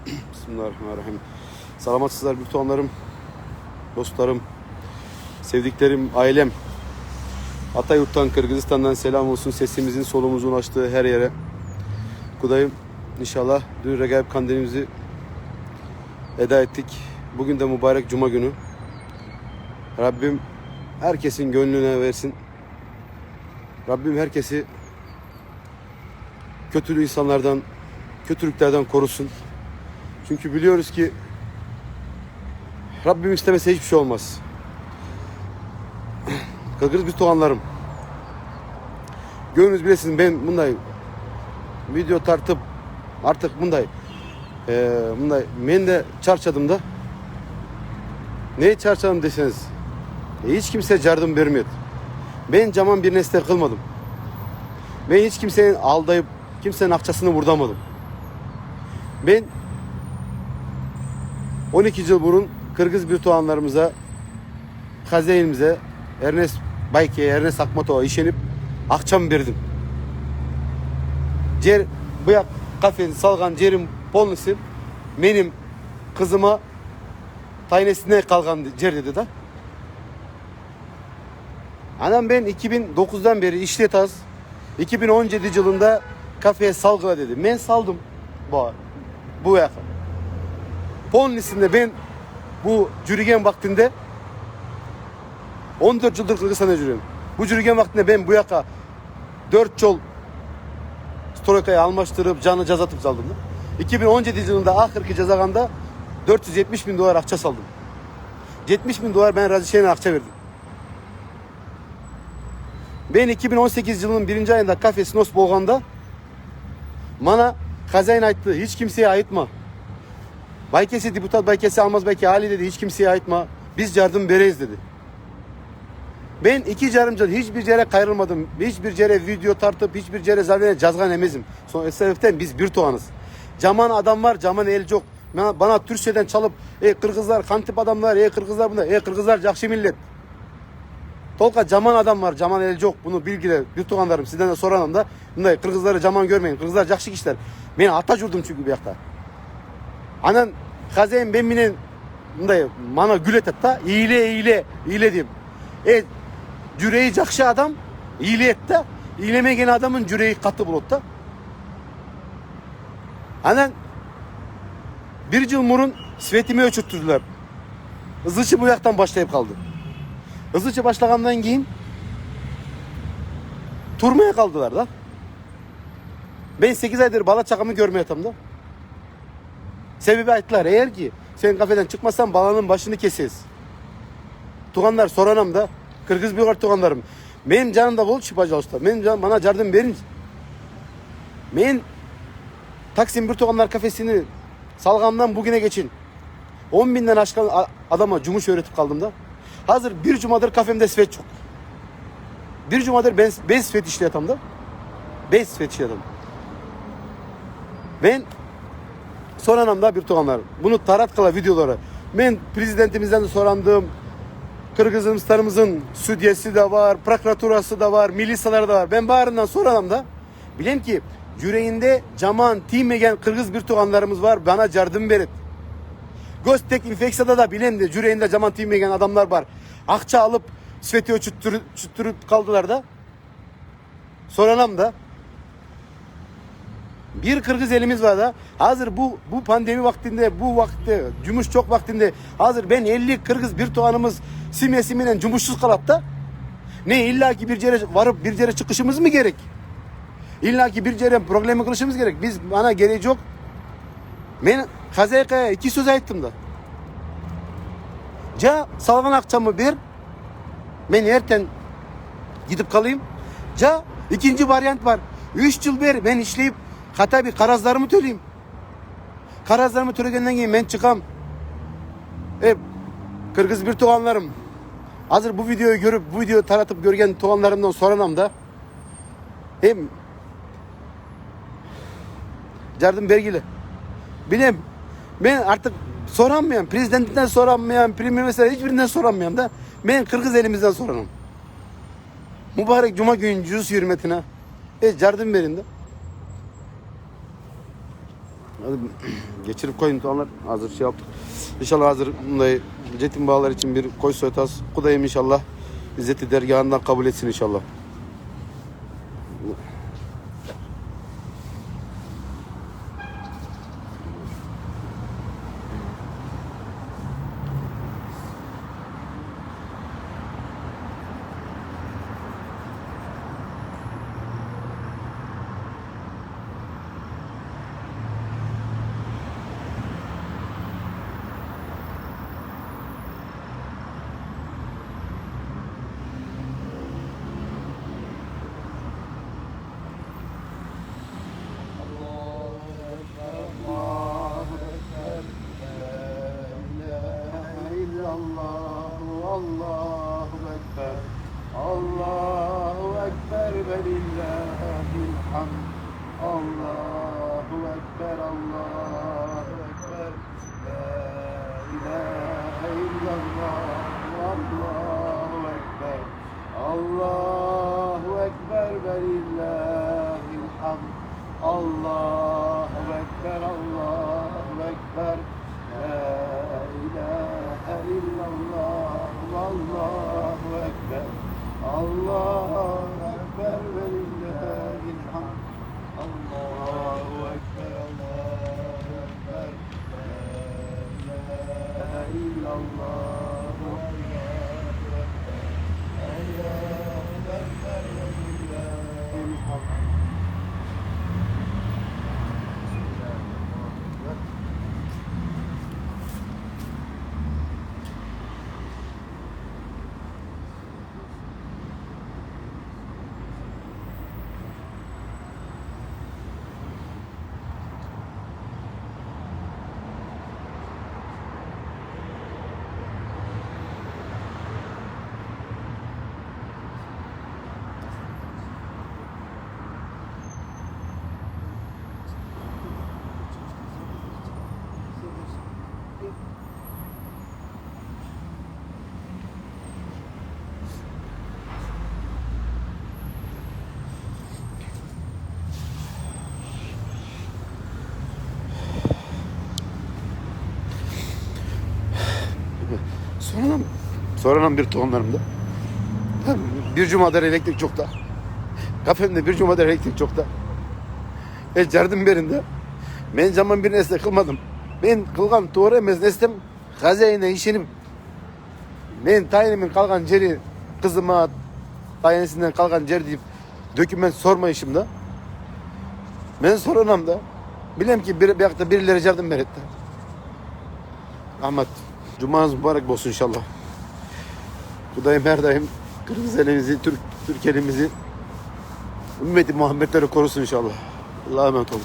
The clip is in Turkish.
Bismillahirrahmanirrahim. Salamatsızlar bir tuğanlarım, dostlarım, sevdiklerim, ailem. Atayurt'tan, Kırgızistan'dan selam olsun. Sesimizin solumuzun ulaştığı her yere. Kudayım inşallah dün Regaib Kandilimizi eda ettik. Bugün de mübarek Cuma günü. Rabbim herkesin gönlüne versin. Rabbim herkesi kötü insanlardan, kötülüklerden korusun. Çünkü biliyoruz ki Rabbim istemese hiçbir şey olmaz. Kırgız bir tuğanlarım. Gönlünüz bilesiniz, ben bundayım. Video tartıp artık bundayım. Ben de çarçadım da. Neye çarçadım deseniz. Hiç kimse yardım vermiyor. Ben caman bir nesne kılmadım. Ben hiç kimsenin aldayıp kimsenin akçasını vurdamadım. Ben 12 yıl burun Kırgız bir tuğanlarımıza, Kazeyimize, Ernest Bayke'ye, Ernest Akmatov'a işenip akçam verdim. Bu yak kafeni salgan cerim polnisi benim kızıma taynesine kalgan cer dedi de. Anam ben 2009'dan beri işlet az. 2017 yılında kafeye salgıla dedi. Ben saldım bu yaka. Polnisinde ben bu cürügen vaktinde 14 yıldır Kırgızistan'da cürüyorum. Bu cürügen vaktinde ben bu yaka 4 yol Storoka'yı almıştırıp canı cazatıp saldım. 2017 yılında ahırki cezaganda $470.000 akça saldım. $70.000 ben Razı Şener'e akça verdim. Ben 2018 yılının 1. ayında kafe Snos bolganda bana Kazayın ayıttı. Hiç kimseye ayıtma. Baykesi deputat Baykesi almaz belki hali dedi. Hiç kimseye ayıtma. Biz yardım vereyiz dedi. Ben 2 yarımcıl hiçbir yere kayrılmadım. Hiçbir yere video tartıp hiçbir yere zaten cazgan emezim. Son sebepten biz bir tuğanız. Caman adam var, caman el yok. Bana Türkçeden çalıp Kırgızlar kantip adamlar, Kırgızlar bunlar, Kırgızlar jakşı millet. Tolka caman adam var, caman el yok. Bunu bilgiler, bir tuğanlarım sizden de soranım da. Bunda Kırgızları caman görmeyin. Kırgızlar jakşı kişiler. Ben Atacurdum çünkü bu yakta. Anan Kazayım ben minen bunda bana gül et hatta iyile diyeyim. Cüreyi jakşı adam iyile et de iylemegen adamın cüreyi katı bulut da. Anan bir yıl murun svetimi ölçüttürdüler. Hızlıca bu yaktan başlayıp kaldı. Hızlıca başlagandan keyin turmaya kaldılar da. Ben 8 aydır bala çakamı görmüyorsam da. Sebebi ayttılar, eğer ki sen kafeden çıkmazsan balanın başını keseriz. Tuğanlar soranam da Kırgız bir var tuğanlarım. Benim canımda bol çıpacı usta. Benim canım bana yardım verin. Ben Taksim bir tuğanlar kafesini salgamdan bugüne geçin. 10.000'den aşkın adama cumuş öğretip kaldım da. Hazır bir cumadır kafemde svet çok. Bir cumadır ben svet işleyetam da. Ben svet işleyetam. Ben soranamda bir tuğanlar. Bunu tarat kala videoları. Ben prezidentimizden de sorandım. Kırgızistan'ımızın südyesi de var, prokuraturası da var, milisaları da var. Ben bağrından soranam da. Bilem ki yüreğinde caman, tiymegen Kırgız bir tuğanlarımız var. Bana yardım verin. Göztek infeksiyada da bilem de yüreğinde caman tiymegen adamlar var. Akça alıp svetiyo çüttürüp kaldılar da. Soranam da. Bir Kırgız elimiz var da. Hazır bu pandemi vaktinde, bu vakti, cumuş çok vaktinde hazır ben 50 Kırgız bir tuğanımız siminen cumuşsuz kalıp da. Ne illaki bir yere varıp bir yere çıkışımız mı gerek? İllaki bir yere problemi kılışımız gerek. Biz bana gereği yok. Ben Kazayka'ya 2 söz ayttım da. Ja salgan akçamı bir. Ben erten gidip kalayım. Ja ikinci varyant var. 3 yıl bir ben işleyip hatta bir karazlarımı töleyim. Karazlarımı tölegenden кейін ben çıkam. Kırgız bir tuğanlarım. Hazır bu videoyu görüp bu videoyu taratıp görgen tuğanlarımdan soranam da. Hem yardım vergili. Bilem ben artık soranmayan, prezidentinden soranmayan, premier mesela hiçbirinden soranmayan da ben Kırgız elimizden soranım. Mübarek Cuma günü yüz hürmetine yardım verin de. Hadi geçirip koyun onlar hazır şey yaptık. İnşallah hazır bundayı Cetin Bağlar için bir koy soytas. Kudayım inşallah. İzzeti dergahından kabul etsin inşallah. Allahu Ekber, Allahu Ekber ve lillahil hamd. Allahu Ekber, Allahu Ekber, la ilahe illallah, Allahu Ekber, Allahu Ekber ve lillahil hamd. Allahu Ekber, Allahu Ekber, la ilahe illallah, Allahu Ekber, Allahu Ekber ve lillahil hamd. Allahu Ekber, Allahu Ekber, la ilahe illallah, Allahu Ekber ve lillahil hamd. Sonradan bir tohumlarımda. Bir cumadır elektrik çokta. Kafemde bir cumadır elektrik çokta. Cerdim birinde. Ben zaman bir nesne kılmadım. Ben kılgan doğru emez nesnem. Gazeyine işenim. Ben tayinimin kalkan ceri kızıma tayinisinden kalkan ceri deyip dökümen sormayışımda. Ben sorunam da. Bilem ki bir ayakta birileri cerdim berette. Ahmet. Cumanız mübarek olsun inşallah. Kudayım her daim kırmızı elimizi, Türk elimizi, ümmeti Muhammedleri korusun inşallah. Allah'a emanet olun.